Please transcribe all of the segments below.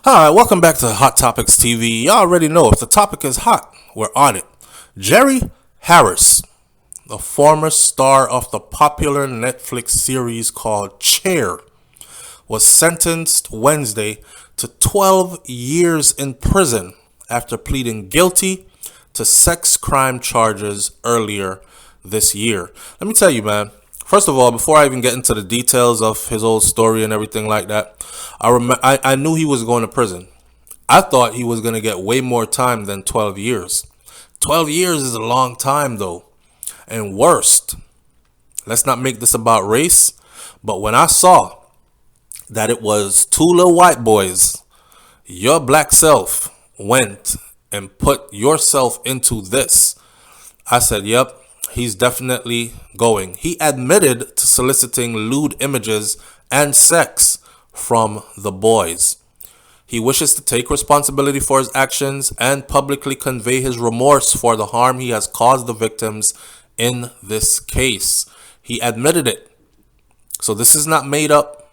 Hi, welcome back to Hot Topics TV. Y'all already know if the topic is hot, we're on it. Jerry Harris, the former star of the popular Netflix series called Chair, was sentenced Wednesday to 12 years in prison after pleading guilty to sex crime charges earlier this year. Let me tell you, man. First of all, before I even get into the details of his old story and everything like that, I knew he was going to prison. I thought he was going to get way more time than 12 years. 12 years is a long time, though. And worst, let's not make this about race, but when I saw that it was two little white boys, your black self went and put yourself into this, I said, yep, he's definitely going. He admitted to soliciting lewd images and sex from the boys. He wishes to take responsibility for his actions and publicly convey his remorse for the harm he has caused the victims in this case. He admitted it. So this is not made up.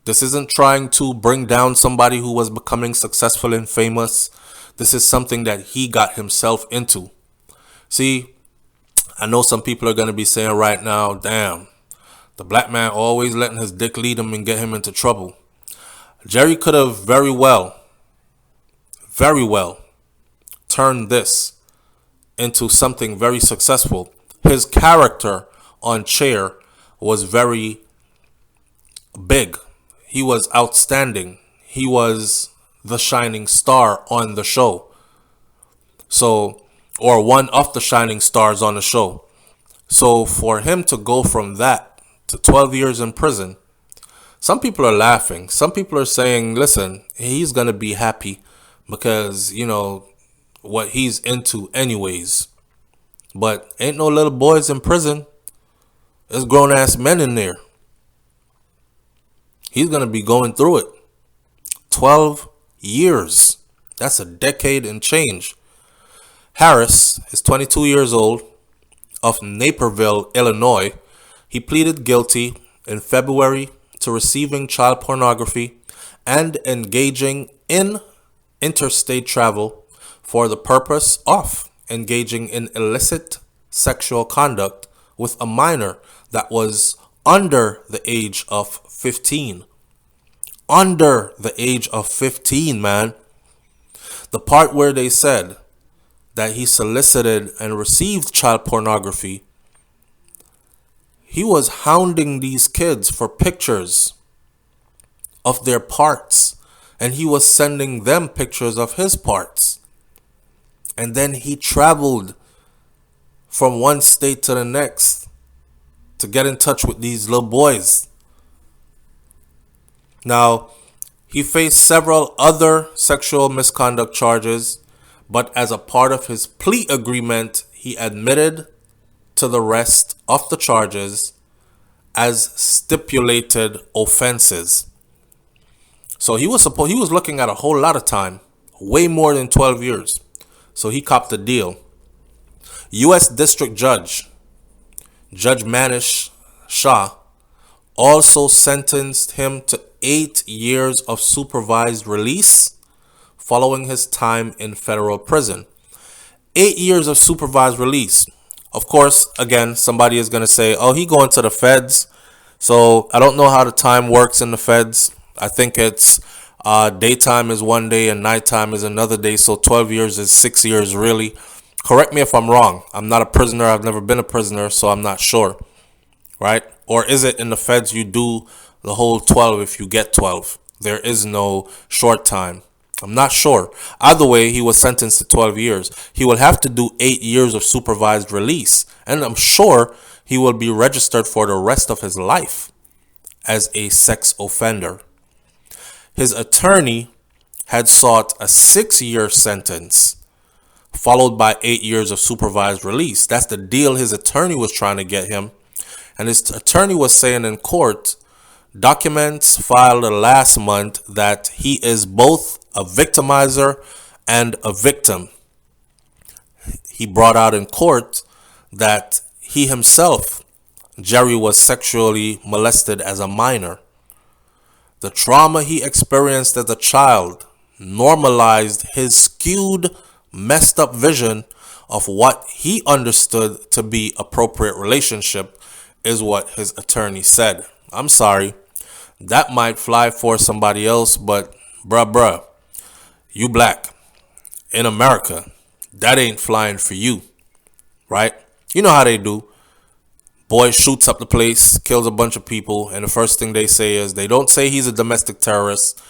This isn't trying to bring down somebody who was becoming successful and famous. This is something that he got himself into. See, I know some people are going to be saying right now, damn, the black man always letting his dick lead him and get him into trouble. Jerry could have very well turned this into something very successful. His character on Chair was very big. He was outstanding. He was the shining star on the show. Or one of the shining stars on the show. So for him to go from that to 12 years in prison, some people are laughing. Some people are saying, listen, he's going to be happy because, what he's into anyways. But ain't no little boys in prison. There's grown-ass men in there. He's going to be going through it. 12 years. That's a decade and change. Harris is 22 years old, of Naperville, Illinois. He pleaded guilty in February to receiving child pornography and engaging in interstate travel for the purpose of engaging in illicit sexual conduct with a minor that was under the age of 15. Under the age of 15, man. The part where they said that he solicited and received child pornography, he was hounding these kids for pictures of their parts, and he was sending them pictures of his parts. And then he traveled from one state to the next to get in touch with these little boys. Now, he faced several other sexual misconduct charges, but as a part of his plea agreement, he admitted to the rest of the charges as stipulated offenses. So he was looking at a whole lot of time, way more than 12 years. So he copped the deal. U.S. District Judge Manish Shah also sentenced him to 8 years of supervised release following his time in federal prison. 8 years of supervised release. Of course, again, somebody is going to say, oh, he going to the feds. So I don't know how the time works in the feds. I think it's daytime is one day and nighttime is another day. So 12 years is 6 years, really. Correct me if I'm wrong. I'm not a prisoner. I've never been a prisoner, so I'm not sure. Right? Or is it in the feds you do the whole 12 if you get 12? There is no short time. I'm not sure. Either way, he was sentenced to 12 years. He will have to do 8 years of supervised release. And I'm sure he will be registered for the rest of his life as a sex offender. His attorney had sought a 6-year sentence followed by 8 years of supervised release. That's the deal his attorney was trying to get him. And his attorney was saying in court, documents filed last month, that he is both a victimizer and a victim. He brought out in court that he himself, Jerry, was sexually molested as a minor. The trauma he experienced as a child normalized his skewed, messed up vision of what he understood to be appropriate relationship, is what his attorney said. I'm sorry. That might fly for somebody else, but bruh, you black in America, that ain't flying for you, right? You know how they do. Boy shoots up the place, kills a bunch of people, and the first thing they say is they don't say he's a domestic terrorist.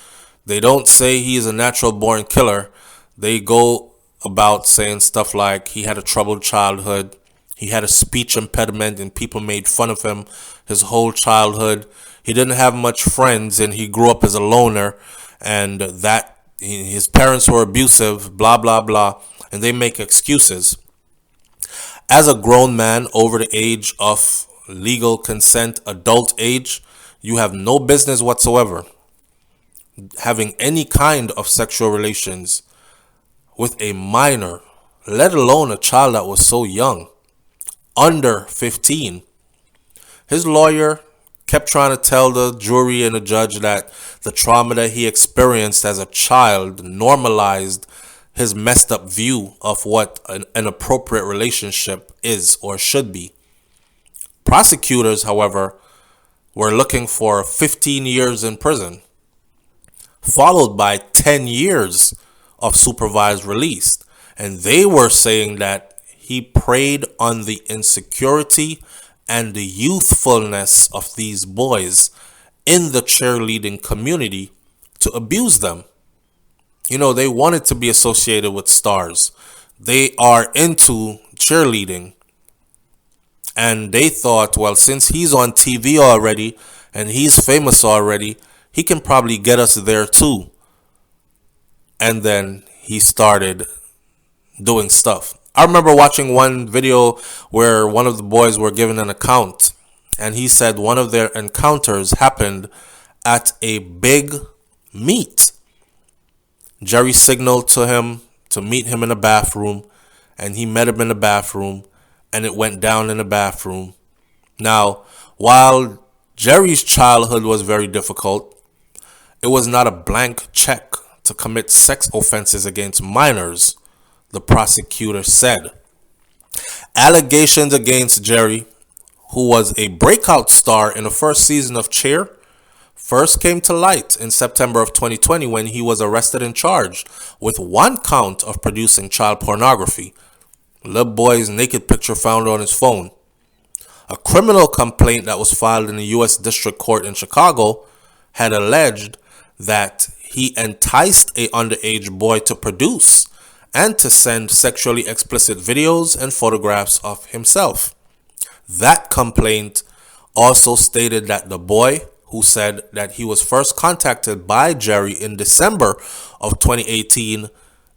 They don't say he is a natural born killer. They go about saying stuff like he had a troubled childhood, he had a speech impediment and people made fun of him his whole childhood. He didn't have much friends and he grew up as a loner, and that his parents were abusive, blah, blah, blah. And they make excuses. As a grown man over the age of legal consent, adult age, you have no business whatsoever having any kind of sexual relations with a minor, let alone a child that was so young, under 15. His lawyer kept trying to tell the jury and the judge that the trauma that he experienced as a child normalized his messed up view of what an appropriate relationship is or should be. Prosecutors, however, were looking for 15 years in prison, followed by 10 years of supervised release. And they were saying that he preyed on the insecurity and the youthfulness of these boys in the cheerleading community to abuse them. You know, they wanted to be associated with stars. They are into cheerleading. And they thought, well, since he's on TV already and he's famous already, he can probably get us there too. And then he started doing stuff. I remember watching one video where one of the boys were given an account, and he said one of their encounters happened at a big meet. Jerry signaled to him to meet him in the bathroom, and he met him in the bathroom, and it went down in the bathroom. Now, while Jerry's childhood was very difficult, it was not a blank check to commit sex offenses against minors, the prosecutor said. Allegations against Jerry, who was a breakout star in the first season of Cheer, first came to light in September of 2020 when he was arrested and charged with one count of producing child pornography. The boy's naked picture found on his phone. A criminal complaint that was filed in the U.S. District Court in Chicago had alleged that he enticed a underage boy to produce and to send sexually explicit videos and photographs of himself. That complaint also stated that the boy, who said that he was first contacted by Jerry in December of 2018,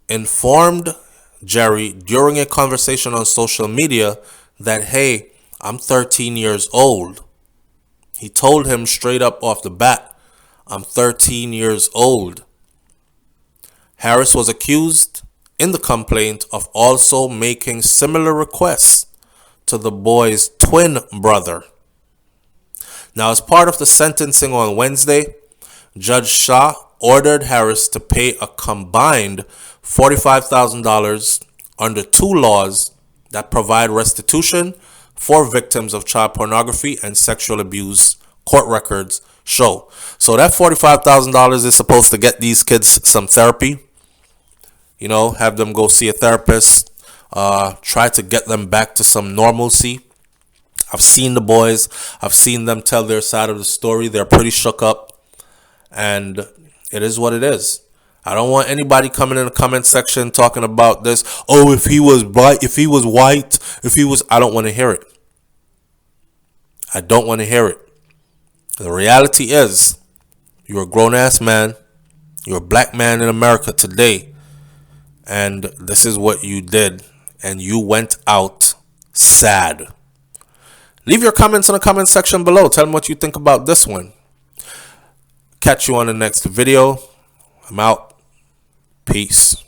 informed Jerry during a conversation on social media that, hey, I'm 13 years old. He told him straight up off the bat, I'm 13 years old. Harris was accused in the complaint of also making similar requests to the boy's twin brother. Now, as part of the sentencing on Wednesday, Judge Shah ordered Harris to pay a combined $45,000 under two laws that provide restitution for victims of child pornography and sexual abuse, court records show. So that $45,000 is supposed to get these kids some therapy, you know, have them go see a therapist, try to get them back to some normalcy. I've seen the boys. I've seen them tell their side of the story. They're pretty shook up, and it is what it is. I don't want anybody coming in the comment section talking about this. Oh, if he was white, I don't want to hear it. I don't want to hear it. The reality is, you're a grown-ass man. You're a black man in America today, and this is what you did, and you went out sad. Leave your comments in the comment section below. Tell me what you think about this one. Catch you on the next video. I'm out. Peace.